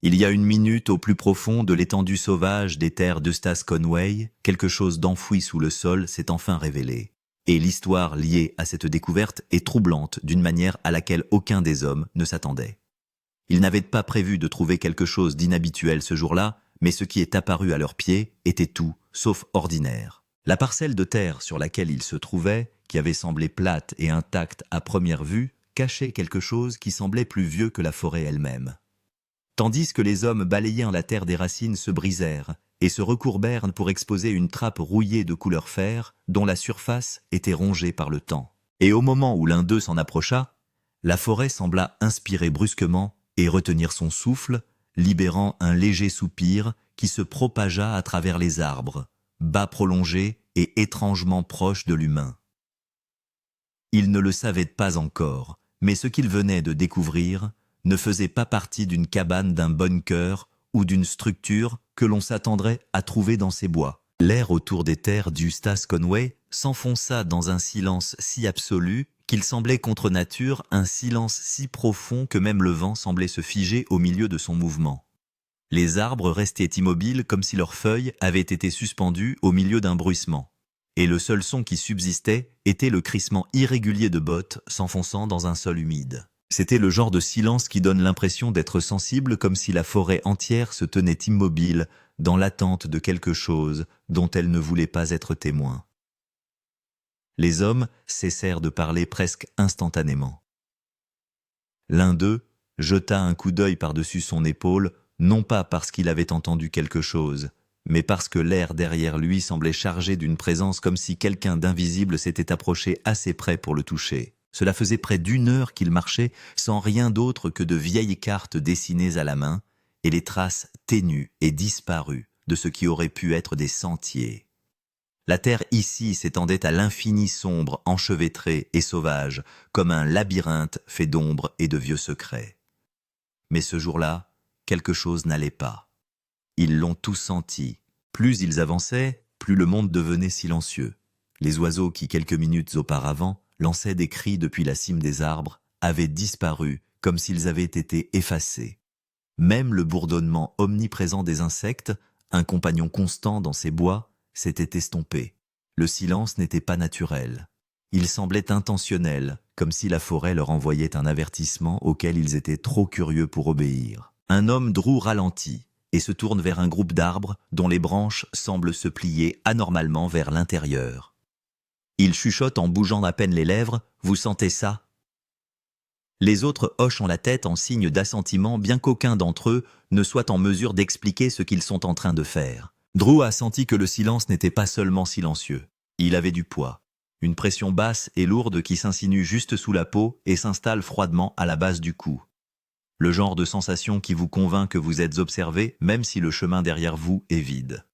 Il y a une minute, au plus profond de l'étendue sauvage des terres d'Eustace Conway, quelque chose d'enfoui sous le sol s'est enfin révélé. Et l'histoire liée à cette découverte est troublante d'une manière à laquelle aucun des hommes ne s'attendait. Ils n'avaient pas prévu de trouver quelque chose d'inhabituel ce jour-là, mais ce qui est apparu à leurs pieds était tout, sauf ordinaire. La parcelle de terre sur laquelle ils se trouvaient, qui avait semblé plate et intacte à première vue, cachait quelque chose qui semblait plus vieux que la forêt elle-même. Tandis que les hommes balayant la terre des racines se brisèrent et se recourbèrent pour exposer une trappe rouillée de couleur fer dont la surface était rongée par le temps. Et au moment où l'un d'eux s'en approcha, la forêt sembla inspirer brusquement et retenir son souffle, libérant un léger soupir qui se propagea à travers les arbres, bas prolongé et étrangement proche de l'humain. Ils ne le savaient pas encore, mais ce qu'ils venaient de découvrir ne faisait pas partie d'une cabane d'un bunker ou d'une structure que l'on s'attendrait à trouver dans ces bois. L'air autour des terres d'Eustace Conway s'enfonça dans un silence si absolu qu'il semblait contre nature, un silence si profond que même le vent semblait se figer au milieu de son mouvement. Les arbres restaient immobiles comme si leurs feuilles avaient été suspendues au milieu d'un bruissement. Et le seul son qui subsistait était le crissement irrégulier de bottes s'enfonçant dans un sol humide. C'était le genre de silence qui donne l'impression d'être sensible, comme si la forêt entière se tenait immobile dans l'attente de quelque chose dont elle ne voulait pas être témoin. Les hommes cessèrent de parler presque instantanément. L'un d'eux jeta un coup d'œil par-dessus son épaule, non pas parce qu'il avait entendu quelque chose, mais parce que l'air derrière lui semblait chargé d'une présence comme si quelqu'un d'invisible s'était approché assez près pour le toucher. Cela faisait près d'une heure qu'il marchait sans rien d'autre que de vieilles cartes dessinées à la main et les traces ténues et disparues de ce qui aurait pu être des sentiers. La terre ici s'étendait à l'infini sombre, enchevêtré et sauvage, comme un labyrinthe fait d'ombre et de vieux secrets. Mais ce jour-là, quelque chose n'allait pas. Ils l'ont tous senti. Plus ils avançaient, plus le monde devenait silencieux. Les oiseaux qui, quelques minutes auparavant, lançaient des cris depuis la cime des arbres, avaient disparu comme s'ils avaient été effacés. Même le bourdonnement omniprésent des insectes, un compagnon constant dans ces bois, s'était estompé. Le silence n'était pas naturel. Il semblait intentionnel, comme si la forêt leur envoyait un avertissement auquel ils étaient trop curieux pour obéir. Un homme Drew ralentit et se tourne vers un groupe d'arbres dont les branches semblent se plier anormalement vers l'intérieur. Il chuchote en bougeant à peine les lèvres « Vous sentez ça ?» Les autres hochent la tête en signe d'assentiment, bien qu'aucun d'entre eux ne soit en mesure d'expliquer ce qu'ils sont en train de faire. Drew a senti que le silence n'était pas seulement silencieux. Il avait du poids. Une pression basse et lourde qui s'insinue juste sous la peau et s'installe froidement à la base du cou. Le genre de sensation qui vous convainc que vous êtes observé, même si le chemin derrière vous est vide.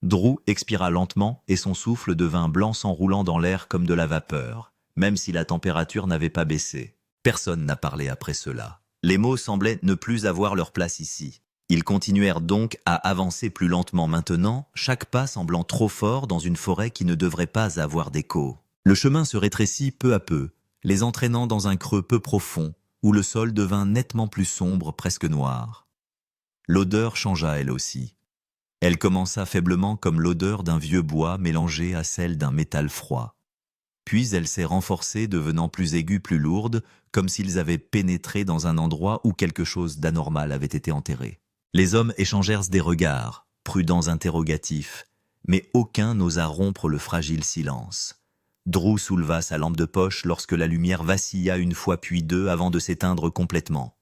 Drew expira lentement et son souffle devint blanc s'enroulant dans l'air comme de la vapeur, même si la température n'avait pas baissé. Personne n'a parlé après cela. Les mots semblaient ne plus avoir leur place ici. Ils continuèrent donc à avancer plus lentement maintenant, chaque pas semblant trop fort dans une forêt qui ne devrait pas avoir d'écho. Le chemin se rétrécit peu à peu, les entraînant dans un creux peu profond, où le sol devint nettement plus sombre, presque noir. L'odeur changea elle aussi. Elle commença faiblement comme l'odeur d'un vieux bois mélangé à celle d'un métal froid. Puis elle s'est renforcée, devenant plus aiguë, plus lourde, comme s'ils avaient pénétré dans un endroit où quelque chose d'anormal avait été enterré. Les hommes échangèrent des regards, prudents interrogatifs, mais aucun n'osa rompre le fragile silence. Drew souleva sa lampe de poche lorsque la lumière vacilla une fois puis deux avant de s'éteindre complètement.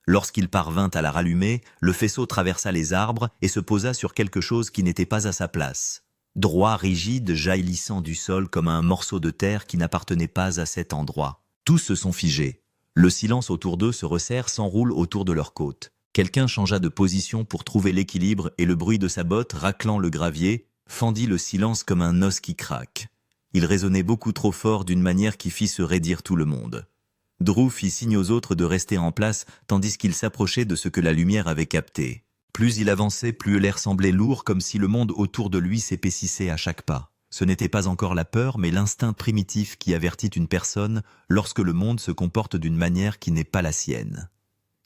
Lorsqu'il parvint à la rallumer, le faisceau traversa les arbres et se posa sur quelque chose qui n'était pas à sa place. Droit, rigide, jaillissant du sol comme un morceau de terre qui n'appartenait pas à cet endroit. Tous se sont figés. Le silence autour d'eux se resserre, s'enroule autour de leurs côtes. Quelqu'un changea de position pour trouver l'équilibre et le bruit de sa botte raclant le gravier fendit le silence comme un os qui craque. Il résonnait beaucoup trop fort d'une manière qui fit se raidir tout le monde. Drew fit signe aux autres de rester en place tandis qu'il s'approchait de ce que la lumière avait capté. Plus il avançait, plus l'air semblait lourd, comme si le monde autour de lui s'épaississait à chaque pas. Ce n'était pas encore la peur, mais l'instinct primitif qui avertit une personne lorsque le monde se comporte d'une manière qui n'est pas la sienne.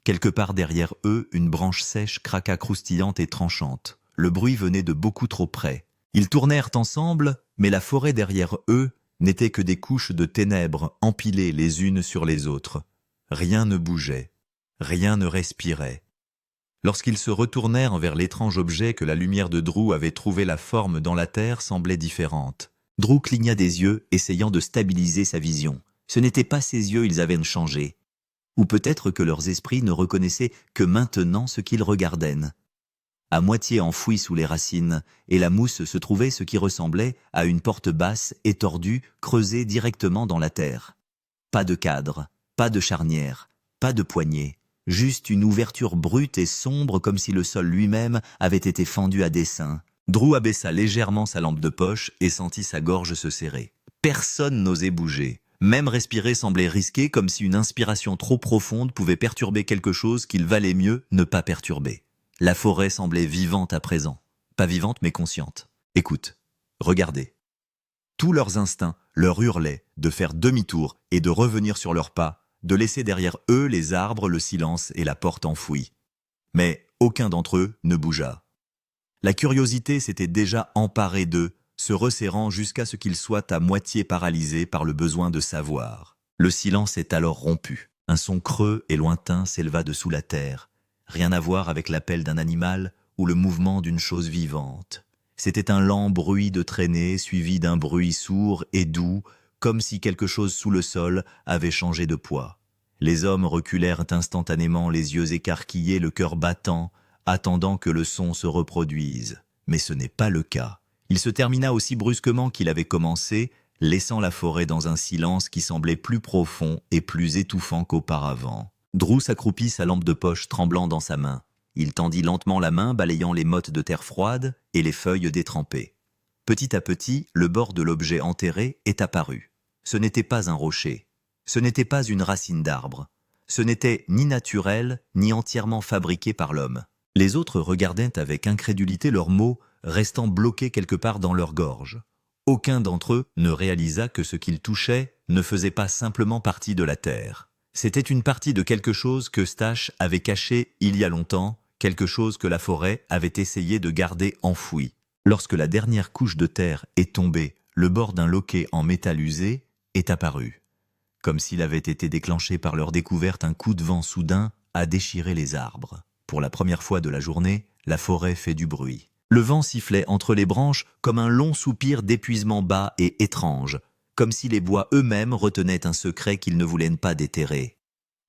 Quelque part derrière eux, une branche sèche craqua croustillante et tranchante. Le bruit venait de beaucoup trop près. Ils tournèrent ensemble, mais la forêt derrière eux n'était que des couches de ténèbres empilées les unes sur les autres. Rien ne bougeait, rien ne respirait. Lorsqu'ils se retournèrent vers l'étrange objet que la lumière de Drew avait trouvé, la forme dans la terre semblait différente. Drew cligna des yeux, essayant de stabiliser sa vision. Ce n'étaient pas ses yeux, ils avaient changé. Ou peut-être que leurs esprits ne reconnaissaient que maintenant ce qu'ils regardaient. À moitié enfouie sous les racines, et la mousse se trouvait ce qui ressemblait à une porte basse et tordue, creusée directement dans la terre. Pas de cadre, pas de charnière, pas de poignée, juste une ouverture brute et sombre comme si le sol lui-même avait été fendu à dessein. Drew abaissa légèrement sa lampe de poche et sentit sa gorge se serrer. Personne n'osait bouger. Même respirer semblait risqué, comme si une inspiration trop profonde pouvait perturber quelque chose qu'il valait mieux ne pas perturber. La forêt semblait vivante à présent. Pas vivante, mais consciente. Écoute, regardez. Tous leurs instincts leur hurlaient de faire demi-tour et de revenir sur leurs pas, de laisser derrière eux les arbres, le silence et la porte enfouie. Mais aucun d'entre eux ne bougea. La curiosité s'était déjà emparée d'eux, se resserrant jusqu'à ce qu'ils soient à moitié paralysés par le besoin de savoir. Le silence est alors rompu. Un son creux et lointain s'éleva dessous la terre. Rien à voir avec l'appel d'un animal ou le mouvement d'une chose vivante. C'était un lent bruit de traînée suivi d'un bruit sourd et doux, comme si quelque chose sous le sol avait changé de poids. Les hommes reculèrent instantanément, les yeux écarquillés, le cœur battant, attendant que le son se reproduise. Mais ce n'est pas le cas. Il se termina aussi brusquement qu'il avait commencé, laissant la forêt dans un silence qui semblait plus profond et plus étouffant qu'auparavant. Drew s'accroupit, sa lampe de poche tremblant dans sa main. Il tendit lentement la main, balayant les mottes de terre froide et les feuilles détrempées. Petit à petit, le bord de l'objet enterré est apparu. Ce n'était pas un rocher. Ce n'était pas une racine d'arbre. Ce n'était ni naturel, ni entièrement fabriqué par l'homme. Les autres regardaient avec incrédulité leurs mots, restant bloqués quelque part dans leur gorge. Aucun d'entre eux ne réalisa que ce qu'ils touchaient ne faisait pas simplement partie de la terre. C'était une partie de quelque chose que Stache avait caché il y a longtemps, quelque chose que la forêt avait essayé de garder enfoui. Lorsque la dernière couche de terre est tombée, le bord d'un loquet en métal usé est apparu. Comme s'il avait été déclenché par leur découverte, un coup de vent soudain a déchiré les arbres. Pour la première fois de la journée, la forêt fait du bruit. Le vent sifflait entre les branches comme un long soupir d'épuisement bas et étrange, comme si les bois eux-mêmes retenaient un secret qu'ils ne voulaient pas déterrer.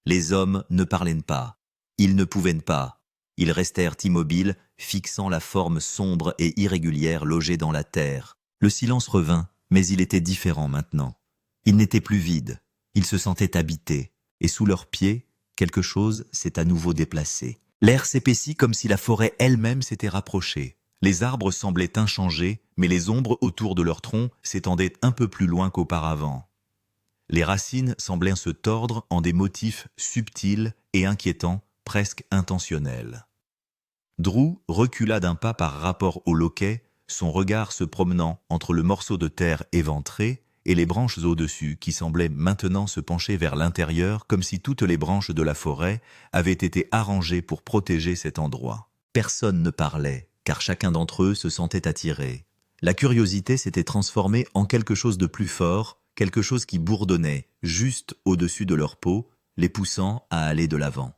Les hommes ne parlaient pas, ils ne pouvaient pas. Ils restèrent immobiles, fixant la forme sombre et irrégulière logée dans la terre. Le silence revint, mais il était différent maintenant. Il n'était plus vide, ils se sentaient habités, et sous leurs pieds, quelque chose s'est à nouveau déplacé. L'air s'épaissit comme si la forêt elle-même s'était rapprochée. Les arbres semblaient inchangés, mais les ombres autour de leurs troncs s'étendaient un peu plus loin qu'auparavant. Les racines semblaient se tordre en des motifs subtils et inquiétants, presque intentionnels. Drew recula d'un pas par rapport au loquet, son regard se promenant entre le morceau de terre éventré et les branches au-dessus qui semblaient maintenant se pencher vers l'intérieur comme si toutes les branches de la forêt avaient été arrangées pour protéger cet endroit. Personne ne parlait, car chacun d'entre eux se sentait attiré. La curiosité s'était transformée en quelque chose de plus fort, quelque chose qui bourdonnait, juste au-dessus de leur peau, les poussant à aller de l'avant.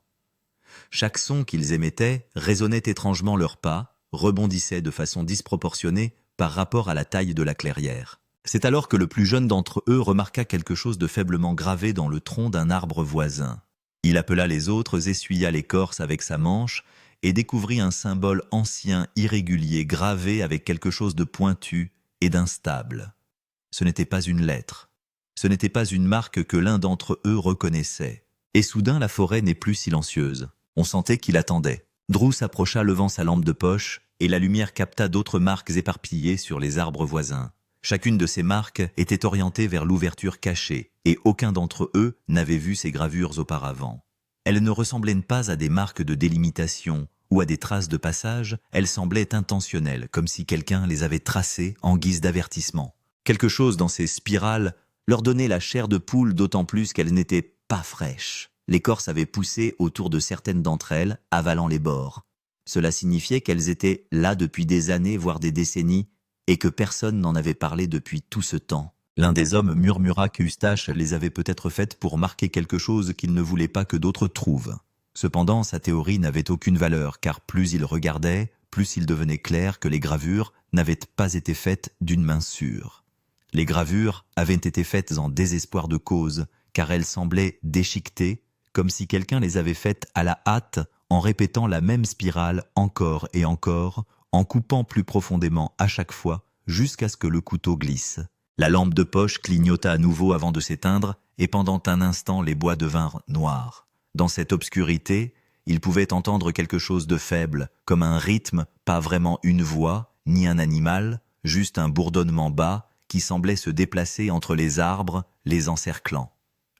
Chaque son qu'ils émettaient résonnait étrangement leurs pas, rebondissait de façon disproportionnée par rapport à la taille de la clairière. C'est alors que le plus jeune d'entre eux remarqua quelque chose de faiblement gravé dans le tronc d'un arbre voisin. Il appela les autres, essuya l'écorce avec sa manche et découvrit un symbole ancien, irrégulier, gravé avec quelque chose de pointu et d'instable. Ce n'était pas une lettre. Ce n'était pas une marque que l'un d'entre eux reconnaissait. Et soudain, la forêt n'est plus silencieuse. On sentait qu'il attendait. Drew s'approcha levant sa lampe de poche et la lumière capta d'autres marques éparpillées sur les arbres voisins. Chacune de ces marques était orientée vers l'ouverture cachée et aucun d'entre eux n'avait vu ces gravures auparavant. Elles ne ressemblaient pas à des marques de délimitation ou à des traces de passage, elles semblaient intentionnelles, comme si quelqu'un les avait tracées en guise d'avertissement. Quelque chose dans ces spirales leur donnait la chair de poule, d'autant plus qu'elles n'étaient pas fraîches. L'écorce avait poussé autour de certaines d'entre elles, avalant les bords. Cela signifiait qu'elles étaient là depuis des années, voire des décennies, et que personne n'en avait parlé depuis tout ce temps. L'un des hommes murmura qu'Eustache les avait peut-être faites pour marquer quelque chose qu'il ne voulait pas que d'autres trouvent. Cependant, sa théorie n'avait aucune valeur, car plus il regardait, plus il devenait clair que les gravures n'avaient pas été faites d'une main sûre. Les gravures avaient été faites en désespoir de cause, car elles semblaient déchiquetées, comme si quelqu'un les avait faites à la hâte, en répétant la même spirale encore et encore, en coupant plus profondément à chaque fois, jusqu'à ce que le couteau glisse. La lampe de poche clignota à nouveau avant de s'éteindre, et pendant un instant les bois devinrent noirs. Dans cette obscurité, il pouvait entendre quelque chose de faible, comme un rythme, pas vraiment une voix, ni un animal, juste un bourdonnement bas qui semblait se déplacer entre les arbres, les encerclant.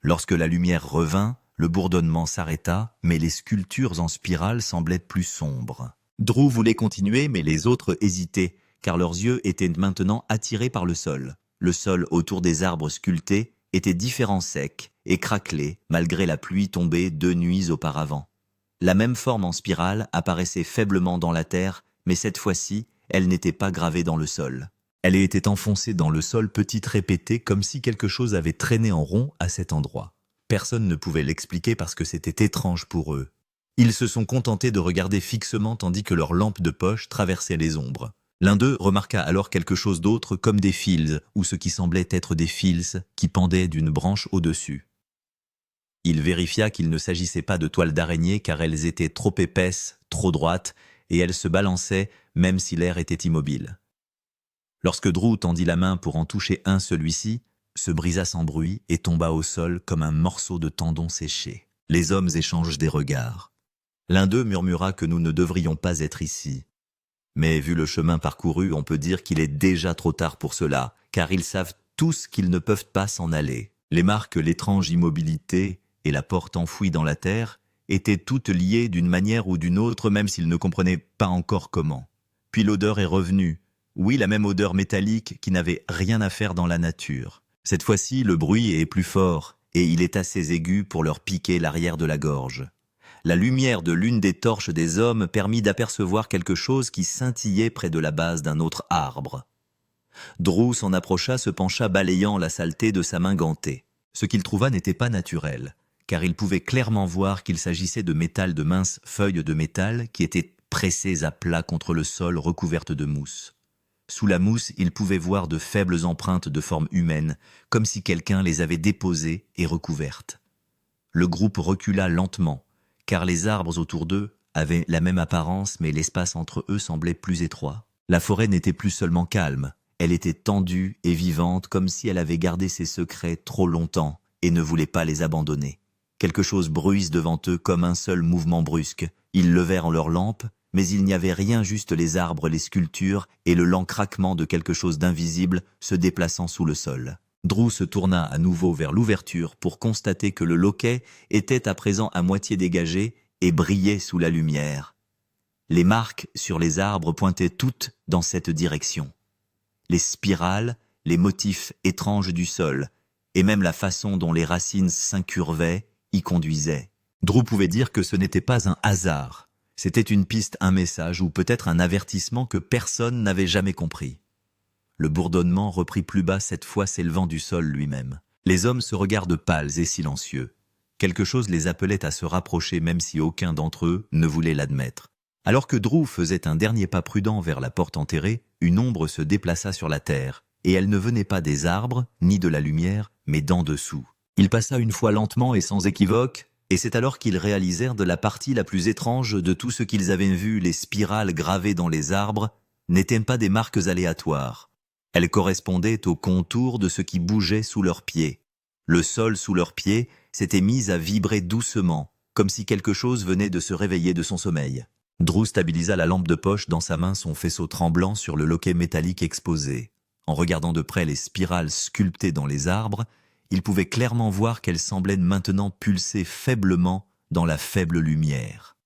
Lorsque la lumière revint, le bourdonnement s'arrêta, mais les sculptures en spirale semblaient plus sombres. Drew voulait continuer, mais les autres hésitaient, car leurs yeux étaient maintenant attirés par le sol. Le sol autour des arbres sculptés était différent sec et craquelé, malgré la pluie tombée 2 nuits auparavant. La même forme en spirale apparaissait faiblement dans la terre, mais cette fois-ci, elle n'était pas gravée dans le sol. Elle était enfoncée dans le sol petite répétée, comme si quelque chose avait traîné en rond à cet endroit. Personne ne pouvait l'expliquer parce que c'était étrange pour eux. Ils se sont contentés de regarder fixement tandis que leur lampe de poche traversait les ombres. L'un d'eux remarqua alors quelque chose d'autre comme des fils, ou ce qui semblait être des fils, qui pendaient d'une branche au-dessus. Il vérifia qu'il ne s'agissait pas de toiles d'araignée car elles étaient trop épaisses, trop droites, et elles se balançaient même si l'air était immobile. Lorsque Drew tendit la main pour en toucher un, celui-ci se brisa sans bruit et tomba au sol comme un morceau de tendon séché. Les hommes échangent des regards. L'un d'eux murmura que nous ne devrions pas être ici. Mais vu le chemin parcouru, on peut dire qu'il est déjà trop tard pour cela, car ils savent tous qu'ils ne peuvent pas s'en aller. Les marques, l'étrange immobilité et la porte enfouie dans la terre étaient toutes liées d'une manière ou d'une autre, même s'ils ne comprenaient pas encore comment. Puis l'odeur est revenue. Oui, la même odeur métallique qui n'avait rien à faire dans la nature. Cette fois-ci, le bruit est plus fort, et il est assez aigu pour leur piquer l'arrière de la gorge. La lumière de l'une des torches des hommes permit d'apercevoir quelque chose qui scintillait près de la base d'un autre arbre. Drew s'en approcha, se pencha balayant la saleté de sa main gantée. Ce qu'il trouva n'était pas naturel, car il pouvait clairement voir qu'il s'agissait de minces feuilles de métal qui étaient pressées à plat contre le sol recouvertes de mousse. Sous la mousse, il pouvait voir de faibles empreintes de forme humaine, comme si quelqu'un les avait déposées et recouvertes. Le groupe recula lentement, car les arbres autour d'eux avaient la même apparence, mais l'espace entre eux semblait plus étroit. La forêt n'était plus seulement calme, elle était tendue et vivante, comme si elle avait gardé ses secrets trop longtemps et ne voulait pas les abandonner. Quelque chose bruisse devant eux comme un seul mouvement brusque. Ils levèrent leurs lampes, mais il n'y avait rien, juste les arbres, les sculptures et le lent craquement de quelque chose d'invisible se déplaçant sous le sol. Drew se tourna à nouveau vers l'ouverture pour constater que le loquet était à présent à moitié dégagé et brillait sous la lumière. Les marques sur les arbres pointaient toutes dans cette direction. Les spirales, les motifs étranges du sol, et même la façon dont les racines s'incurvaient y conduisaient. Drew pouvait dire que ce n'était pas un hasard. C'était une piste, un message ou peut-être un avertissement que personne n'avait jamais compris. Le bourdonnement reprit plus bas, cette fois s'élevant du sol lui-même. Les hommes se regardent pâles et silencieux. Quelque chose les appelait à se rapprocher même si aucun d'entre eux ne voulait l'admettre. Alors que Drew faisait un dernier pas prudent vers la porte enterrée, une ombre se déplaça sur la terre, et elle ne venait pas des arbres, ni de la lumière, mais d'en dessous. Il passa une fois lentement et sans équivoque, et c'est alors qu'ils réalisèrent de la partie la plus étrange de tout ce qu'ils avaient vu, les spirales gravées dans les arbres, n'étaient pas des marques aléatoires. Elles correspondaient au contour de ce qui bougeait sous leurs pieds. Le sol sous leurs pieds s'était mis à vibrer doucement, comme si quelque chose venait de se réveiller de son sommeil. Drew stabilisa la lampe de poche dans sa main, son faisceau tremblant sur le loquet métallique exposé. En regardant de près les spirales sculptées dans les arbres, il pouvait clairement voir qu'elles semblaient maintenant pulser faiblement dans la faible lumière.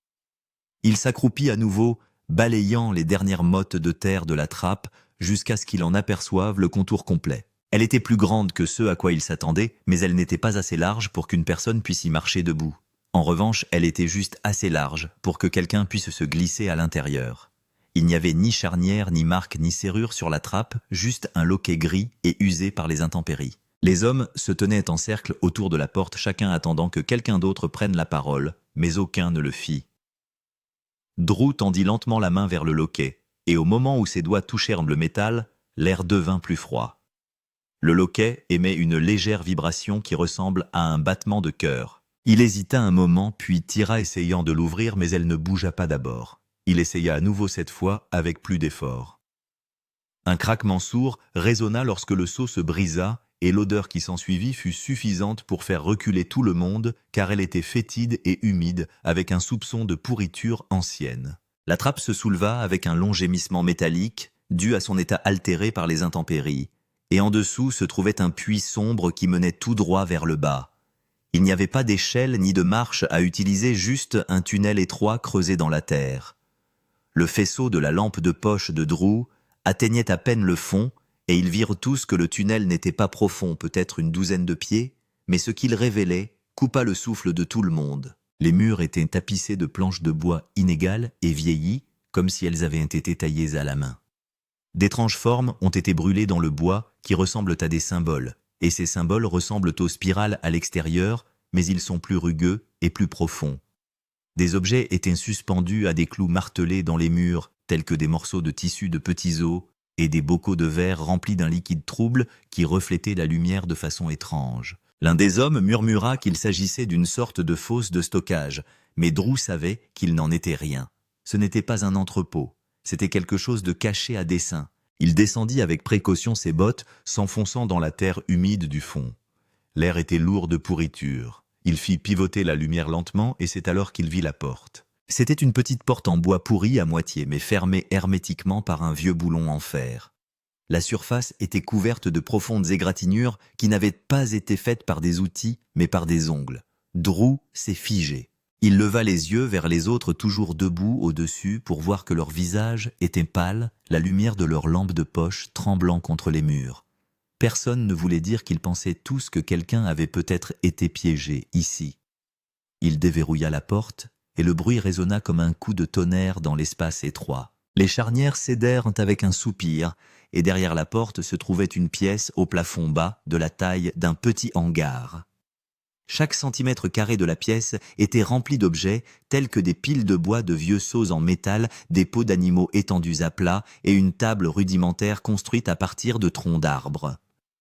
Il s'accroupit à nouveau, balayant les dernières mottes de terre de la trappe jusqu'à ce qu'il en aperçoive le contour complet. Elle était plus grande que ce à quoi il s'attendait, mais elle n'était pas assez large pour qu'une personne puisse y marcher debout. En revanche, elle était juste assez large pour que quelqu'un puisse se glisser à l'intérieur. Il n'y avait ni charnière, ni marque, ni serrure sur la trappe, juste un loquet gris et usé par les intempéries. Les hommes se tenaient en cercle autour de la porte, chacun attendant que quelqu'un d'autre prenne la parole, mais aucun ne le fit. Drew tendit lentement la main vers le loquet, et au moment où ses doigts touchèrent le métal, l'air devint plus froid. Le loquet émet une légère vibration qui ressemble à un battement de cœur. Il hésita un moment, puis tira essayant de l'ouvrir, mais elle ne bougea pas d'abord. Il essaya à nouveau cette fois, avec plus d'effort. Un craquement sourd résonna lorsque le seau se brisa, et l'odeur qui s'ensuivit fut suffisante pour faire reculer tout le monde, car elle était fétide et humide, avec un soupçon de pourriture ancienne. La trappe se souleva avec un long gémissement métallique, dû à son état altéré par les intempéries, et en dessous se trouvait un puits sombre qui menait tout droit vers le bas. Il n'y avait pas d'échelle ni de marche à utiliser, juste un tunnel étroit creusé dans la terre. Le faisceau de la lampe de poche de Drew atteignait à peine le fond, et ils virent tous que le tunnel n'était pas profond, peut-être une douzaine de pieds, mais ce qu'il révélait coupa le souffle de tout le monde. Les murs étaient tapissés de planches de bois inégales et vieillies, comme si elles avaient été taillées à la main. D'étranges formes ont été brûlées dans le bois qui ressemblent à des symboles, et ces symboles ressemblent aux spirales à l'extérieur, mais ils sont plus rugueux et plus profonds. Des objets étaient suspendus à des clous martelés dans les murs, tels que des morceaux de tissu de petits os et des bocaux de verre remplis d'un liquide trouble qui reflétait la lumière de façon étrange. L'un des hommes murmura qu'il s'agissait d'une sorte de fosse de stockage, mais Drew savait qu'il n'en était rien. Ce n'était pas un entrepôt, c'était quelque chose de caché à dessein. Il descendit avec précaution ses bottes, s'enfonçant dans la terre humide du fond. L'air était lourd de pourriture. Il fit pivoter la lumière lentement et c'est alors qu'il vit la porte. C'était une petite porte en bois pourri à moitié, mais fermée hermétiquement par un vieux boulon en fer. La surface était couverte de profondes égratignures qui n'avaient pas été faites par des outils, mais par des ongles. Drew s'est figé. Il leva les yeux vers les autres toujours debout au-dessus pour voir que leurs visages étaient pâles, la lumière de leurs lampes de poche tremblant contre les murs. Personne ne voulait dire qu'ils pensaient tous que quelqu'un avait peut-être été piégé ici. Il déverrouilla la porte et le bruit résonna comme un coup de tonnerre dans l'espace étroit. Les charnières cédèrent avec un soupir et derrière la porte se trouvait une pièce au plafond bas de la taille d'un petit hangar. Chaque centimètre carré de la pièce était rempli d'objets tels que des piles de bois de vieux seaux en métal, des peaux d'animaux étendus à plat et une table rudimentaire construite à partir de troncs d'arbres.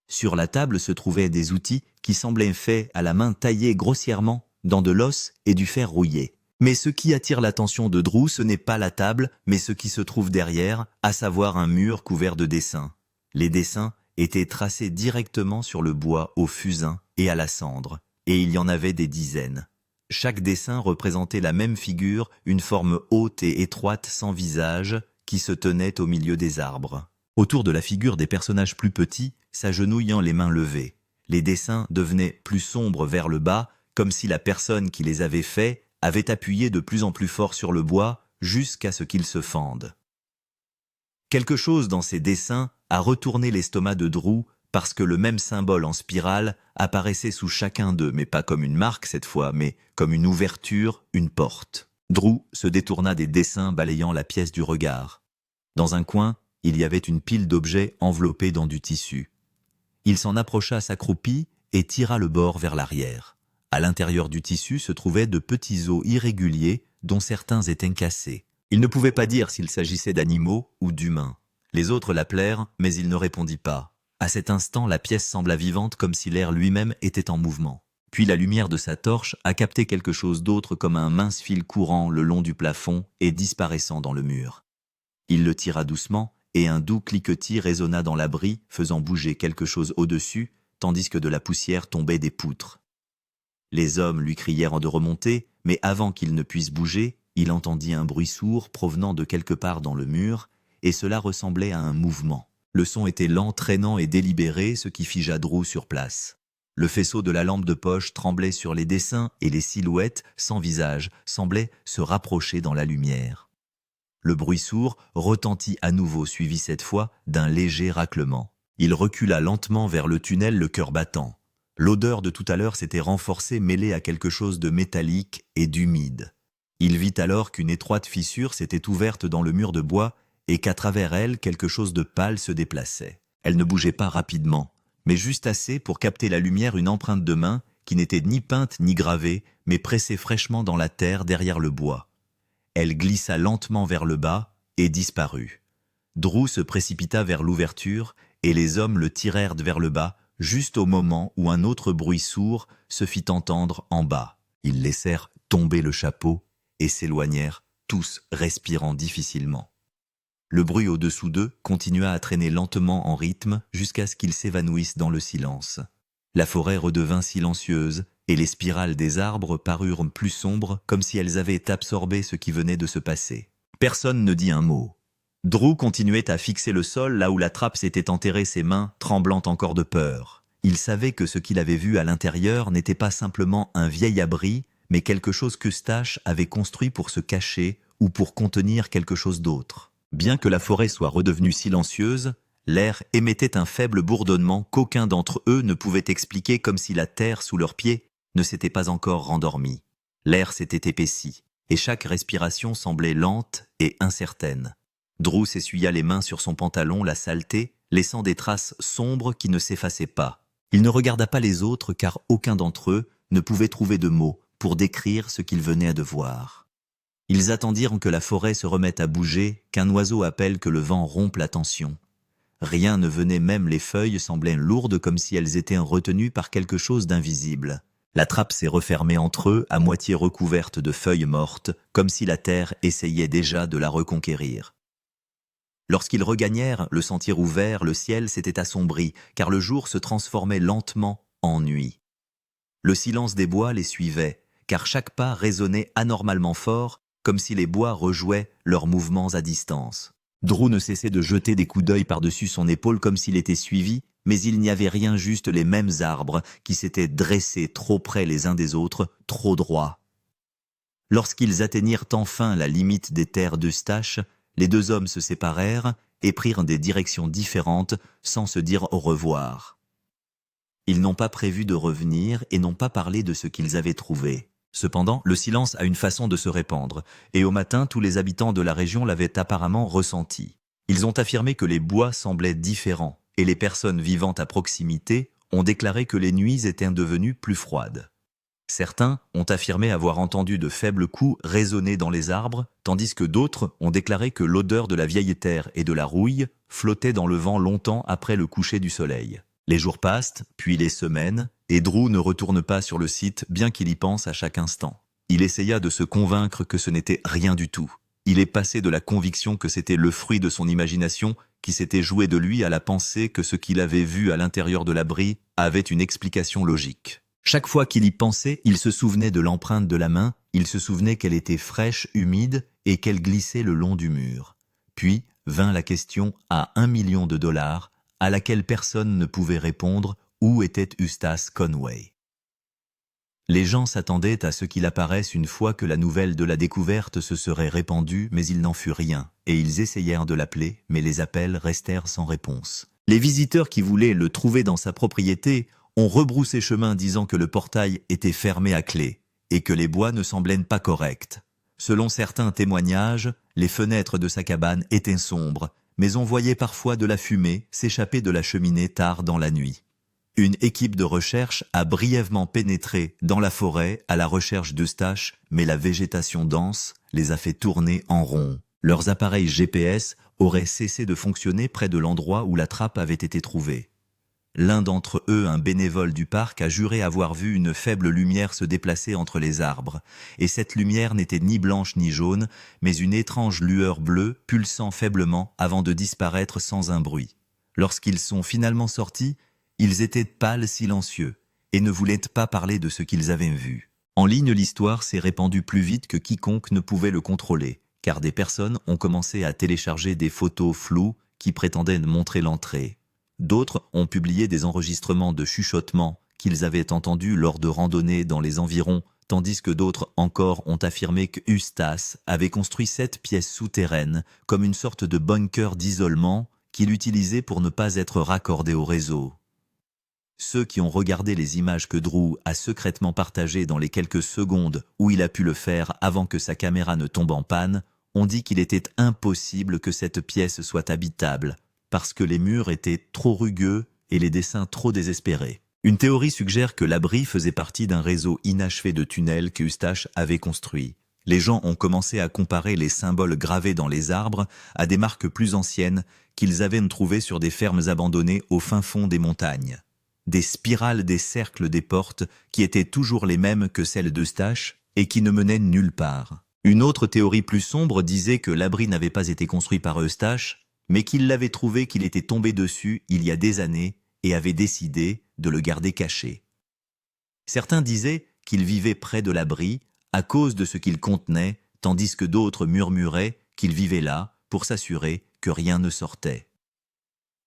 Sur la table se trouvaient des outils qui semblaient faits à la main, taillés grossièrement dans de l'os et du fer rouillé. Mais ce qui attire l'attention de Drew, ce n'est pas la table, mais ce qui se trouve derrière, à savoir un mur couvert de dessins. Les dessins étaient tracés directement sur le bois au fusain et à la cendre, et il y en avait des dizaines. Chaque dessin représentait la même figure, une forme haute et étroite sans visage, qui se tenait au milieu des arbres. Autour de la figure des personnages plus petits, s'agenouillant les mains levées. Les dessins devenaient plus sombres vers le bas, comme si la personne qui les avait faits avait appuyé de plus en plus fort sur le bois jusqu'à ce qu'il se fende. Quelque chose dans ces dessins a retourné l'estomac de Drew parce que le même symbole en spirale apparaissait sous chacun d'eux, mais pas comme une marque cette fois, mais comme une ouverture, une porte. Drew se détourna des dessins balayant la pièce du regard. Dans un coin, il y avait une pile d'objets enveloppés dans du tissu. Il s'en approcha s'accroupit et tira le bord vers l'arrière. À l'intérieur du tissu se trouvaient de petits os irréguliers dont certains étaient cassés. Il ne pouvait pas dire s'il s'agissait d'animaux ou d'humains. Les autres l'appelèrent, mais il ne répondit pas. À cet instant, la pièce sembla vivante comme si l'air lui-même était en mouvement. Puis la lumière de sa torche a capté quelque chose d'autre comme un mince fil courant le long du plafond et disparaissant dans le mur. Il le tira doucement et un doux cliquetis résonna dans l'abri, faisant bouger quelque chose au-dessus, tandis que de la poussière tombait des poutres. Les hommes lui crièrent de remonter, mais avant qu'il ne puisse bouger, il entendit un bruit sourd provenant de quelque part dans le mur, et cela ressemblait à un mouvement. Le son était lent, traînant et délibéré, ce qui figea Drew sur place. Le faisceau de la lampe de poche tremblait sur les dessins et les silhouettes, sans visage, semblaient se rapprocher dans la lumière. Le bruit sourd retentit à nouveau, suivi cette fois d'un léger raclement. Il recula lentement vers le tunnel, le cœur battant. L'odeur de tout à l'heure s'était renforcée, mêlée à quelque chose de métallique et d'humide. Il vit alors qu'une étroite fissure s'était ouverte dans le mur de bois et qu'à travers elle, quelque chose de pâle se déplaçait. Elle ne bougeait pas rapidement, mais juste assez pour capter la lumière une empreinte de main qui n'était ni peinte ni gravée, mais pressée fraîchement dans la terre derrière le bois. Elle glissa lentement vers le bas et disparut. Drew se précipita vers l'ouverture et les hommes le tirèrent vers le bas, juste au moment où un autre bruit sourd se fit entendre en bas. Ils laissèrent tomber le chapeau et s'éloignèrent, tous respirant difficilement. Le bruit au-dessous d'eux continua à traîner lentement en rythme jusqu'à ce qu'ils s'évanouissent dans le silence. La forêt redevint silencieuse et les spirales des arbres parurent plus sombres, comme si elles avaient absorbé ce qui venait de se passer. Personne ne dit un mot. Drew continuait à fixer le sol là où la trappe s'était enterrée, ses mains tremblant encore de peur. Il savait que ce qu'il avait vu à l'intérieur n'était pas simplement un vieil abri, mais quelque chose qu'Eustache avait construit pour se cacher ou pour contenir quelque chose d'autre. Bien que la forêt soit redevenue silencieuse, l'air émettait un faible bourdonnement qu'aucun d'entre eux ne pouvait expliquer, comme si la terre sous leurs pieds ne s'était pas encore rendormie. L'air s'était épaissi, et chaque respiration semblait lente et incertaine. Drew s'essuya les mains sur son pantalon, la saleté, laissant des traces sombres qui ne s'effaçaient pas. Il ne regarda pas les autres car aucun d'entre eux ne pouvait trouver de mots pour décrire ce qu'ils venaient de voir. Ils attendirent que la forêt se remette à bouger, qu'un oiseau appelle, que le vent rompe la tension. Rien ne venait, même les feuilles semblaient lourdes comme si elles étaient retenues par quelque chose d'invisible. La trappe s'est refermée entre eux, à moitié recouverte de feuilles mortes, comme si la terre essayait déjà de la reconquérir. Lorsqu'ils regagnèrent le sentier ouvert, le ciel s'était assombri, car le jour se transformait lentement en nuit. Le silence des bois les suivait, car chaque pas résonnait anormalement fort, comme si les bois rejouaient leurs mouvements à distance. Drew ne cessait de jeter des coups d'œil par-dessus son épaule comme s'il était suivi, mais il n'y avait rien, juste les mêmes arbres qui s'étaient dressés trop près les uns des autres, trop droits. Lorsqu'ils atteignirent enfin la limite des terres d'Eustache, les deux hommes se séparèrent et prirent des directions différentes sans se dire au revoir. Ils n'ont pas prévu de revenir et n'ont pas parlé de ce qu'ils avaient trouvé. Cependant, le silence a une façon de se répandre, et au matin, tous les habitants de la région l'avaient apparemment ressenti. Ils ont affirmé que les bois semblaient différents, et les personnes vivant à proximité ont déclaré que les nuits étaient devenues plus froides. Certains ont affirmé avoir entendu de faibles coups résonner dans les arbres, tandis que d'autres ont déclaré que l'odeur de la vieille terre et de la rouille flottait dans le vent longtemps après le coucher du soleil. Les jours passent, puis les semaines, et Drew ne retourne pas sur le site, bien qu'il y pense à chaque instant. Il essaya de se convaincre que ce n'était rien du tout. Il est passé de la conviction que c'était le fruit de son imagination qui s'était joué de lui à la pensée que ce qu'il avait vu à l'intérieur de l'abri avait une explication logique. Chaque fois qu'il y pensait, il se souvenait de l'empreinte de la main, il se souvenait qu'elle était fraîche, humide et qu'elle glissait le long du mur. Puis vint la question à $1 million, à laquelle personne ne pouvait répondre: où était Eustace Conway? Les gens s'attendaient à ce qu'il apparaisse une fois que la nouvelle de la découverte se serait répandue, mais il n'en fut rien, et ils essayèrent de l'appeler, mais les appels restèrent sans réponse. Les visiteurs qui voulaient le trouver dans sa propriété ont rebroussé chemin, disant que le portail était fermé à clé, et que les bois ne semblaient pas corrects. Selon certains témoignages, les fenêtres de sa cabane étaient sombres, mais on voyait parfois de la fumée s'échapper de la cheminée tard dans la nuit. Une équipe de recherche a brièvement pénétré dans la forêt à la recherche d'Eustache, mais la végétation dense les a fait tourner en rond. Leurs appareils GPS auraient cessé de fonctionner près de l'endroit où la trappe avait été trouvée. L'un d'entre eux, un bénévole du parc, a juré avoir vu une faible lumière se déplacer entre les arbres, et cette lumière n'était ni blanche ni jaune, mais une étrange lueur bleue pulsant faiblement avant de disparaître sans un bruit. Lorsqu'ils sont finalement sortis, ils étaient pâles, silencieux, et ne voulaient pas parler de ce qu'ils avaient vu. En ligne, l'histoire s'est répandue plus vite que quiconque ne pouvait le contrôler, car des personnes ont commencé à télécharger des photos floues qui prétendaient montrer l'entrée. D'autres ont publié des enregistrements de chuchotements qu'ils avaient entendus lors de randonnées dans les environs, tandis que d'autres encore ont affirmé que Eustace avait construit 7 pièces souterraines comme une sorte de bunker d'isolement qu'il utilisait pour ne pas être raccordé au réseau. Ceux qui ont regardé les images que Drew a secrètement partagées dans les quelques secondes où il a pu le faire avant que sa caméra ne tombe en panne, ont dit qu'il était impossible que cette pièce soit habitable, parce que les murs étaient trop rugueux et les dessins trop désespérés. Une théorie suggère que l'abri faisait partie d'un réseau inachevé de tunnels que Eustache avait construit. Les gens ont commencé à comparer les symboles gravés dans les arbres à des marques plus anciennes qu'ils avaient trouvées sur des fermes abandonnées au fin fond des montagnes. Des spirales des cercles des portes qui étaient toujours les mêmes que celles d'Eustache et qui ne menaient nulle part. Une autre théorie plus sombre disait que l'abri n'avait pas été construit par Eustache, mais qu'il l'avait trouvé, qu'il était tombé dessus il y a des années et avait décidé de le garder caché. Certains disaient qu'il vivait près de l'abri à cause de ce qu'il contenait, tandis que d'autres murmuraient qu'il vivait là pour s'assurer que rien ne sortait.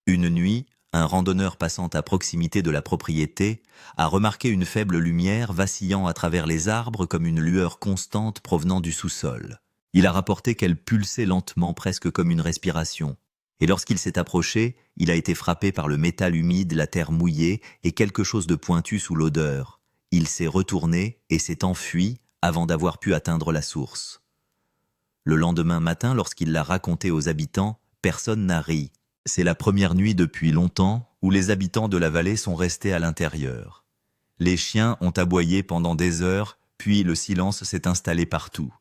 Une nuit, un randonneur passant à proximité de la propriété a remarqué une faible lumière vacillant à travers les arbres comme une lueur constante provenant du sous-sol. Il a rapporté qu'elle pulsait lentement, presque comme une respiration. Et lorsqu'il s'est approché, il a été frappé par le métal humide, la terre mouillée et quelque chose de pointu sous l'odeur. Il s'est retourné et s'est enfui avant d'avoir pu atteindre la source. Le lendemain matin, lorsqu'il l'a raconté aux habitants, personne n'a ri. C'est la première nuit depuis longtemps où les habitants de la vallée sont restés à l'intérieur. Les chiens ont aboyé pendant des heures, puis le silence s'est installé partout.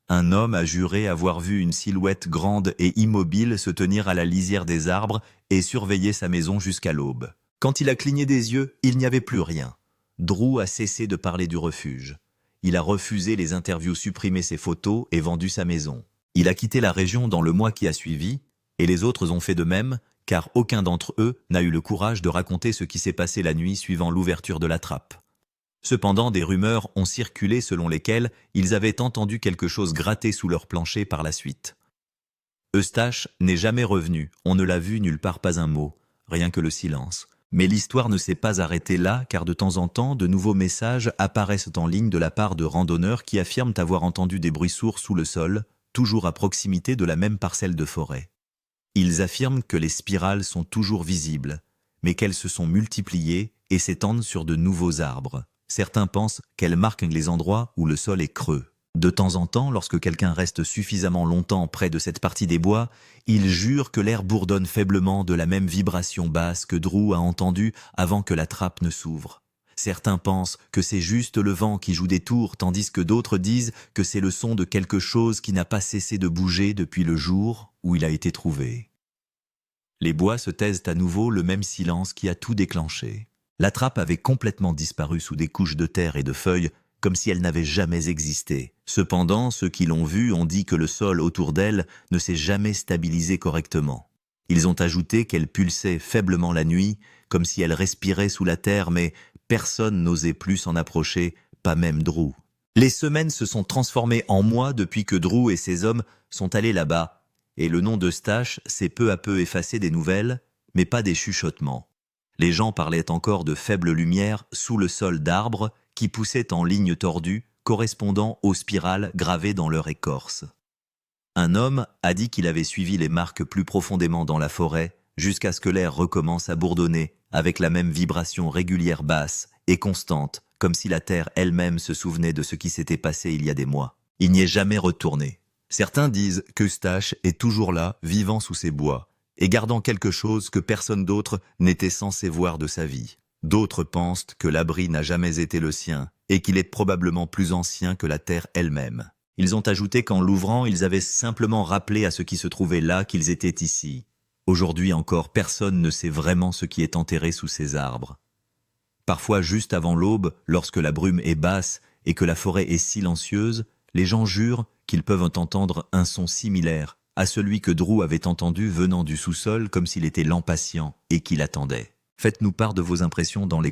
Un homme a juré avoir vu une silhouette grande et immobile se tenir à la lisière des arbres et surveiller sa maison jusqu'à l'aube. Quand il a cligné des yeux, il n'y avait plus rien. Drew a cessé de parler du refuge. Il a refusé les interviews, supprimé ses photos et vendu sa maison. Il a quitté la région dans le mois qui a suivi, et les autres ont fait de même, car aucun d'entre eux n'a eu le courage de raconter ce qui s'est passé la nuit suivant l'ouverture de la trappe. Cependant, des rumeurs ont circulé selon lesquelles ils avaient entendu quelque chose gratter sous leur plancher par la suite. Eustache n'est jamais revenu, on ne l'a vu nulle part, pas un mot, rien que le silence. Mais l'histoire ne s'est pas arrêtée là, car de temps en temps, de nouveaux messages apparaissent en ligne de la part de randonneurs qui affirment avoir entendu des bruits sourds sous le sol, toujours à proximité de la même parcelle de forêt. Ils affirment que les spirales sont toujours visibles, mais qu'elles se sont multipliées et s'étendent sur de nouveaux arbres. Certains pensent qu'elles marquent les endroits où le sol est creux. De temps en temps, lorsque quelqu'un reste suffisamment longtemps près de cette partie des bois, il jure que l'air bourdonne faiblement de la même vibration basse que Drew a entendue avant que la trappe ne s'ouvre. Certains pensent que c'est juste le vent qui joue des tours, tandis que d'autres disent que c'est le son de quelque chose qui n'a pas cessé de bouger depuis le jour où il a été trouvé. Les bois se taisent à nouveau, le même silence qui a tout déclenché. La trappe avait complètement disparu sous des couches de terre et de feuilles, comme si elle n'avait jamais existé. Cependant, ceux qui l'ont vue ont dit que le sol autour d'elle ne s'est jamais stabilisé correctement. Ils ont ajouté qu'elle pulsait faiblement la nuit, comme si elle respirait sous la terre, mais personne n'osait plus s'en approcher, pas même Drew. Les semaines se sont transformées en mois depuis que Drew et ses hommes sont allés là-bas, et le nom d'Eustache s'est peu à peu effacé des nouvelles, mais pas des chuchotements. Les gens parlaient encore de faibles lumières sous le sol d'arbres qui poussaient en lignes tordues, correspondant aux spirales gravées dans leur écorce. Un homme a dit qu'il avait suivi les marques plus profondément dans la forêt, jusqu'à ce que l'air recommence à bourdonner, avec la même vibration régulière basse et constante, comme si la terre elle-même se souvenait de ce qui s'était passé il y a des mois. Il n'y est jamais retourné. Certains disent qu'Eustache est toujours là, vivant sous ces bois, et gardant quelque chose que personne d'autre n'était censé voir de sa vie. D'autres pensent que l'abri n'a jamais été le sien, et qu'il est probablement plus ancien que la terre elle-même. Ils ont ajouté qu'en l'ouvrant, ils avaient simplement rappelé à ceux qui se trouvaient là qu'ils étaient ici. Aujourd'hui encore, personne ne sait vraiment ce qui est enterré sous ces arbres. Parfois, juste avant l'aube, lorsque la brume est basse et que la forêt est silencieuse, les gens jurent qu'ils peuvent entendre un son similaire à celui que Drew avait entendu venant du sous-sol, comme s'il était lent patient et qu'il attendait. Faites-nous part de vos impressions dans les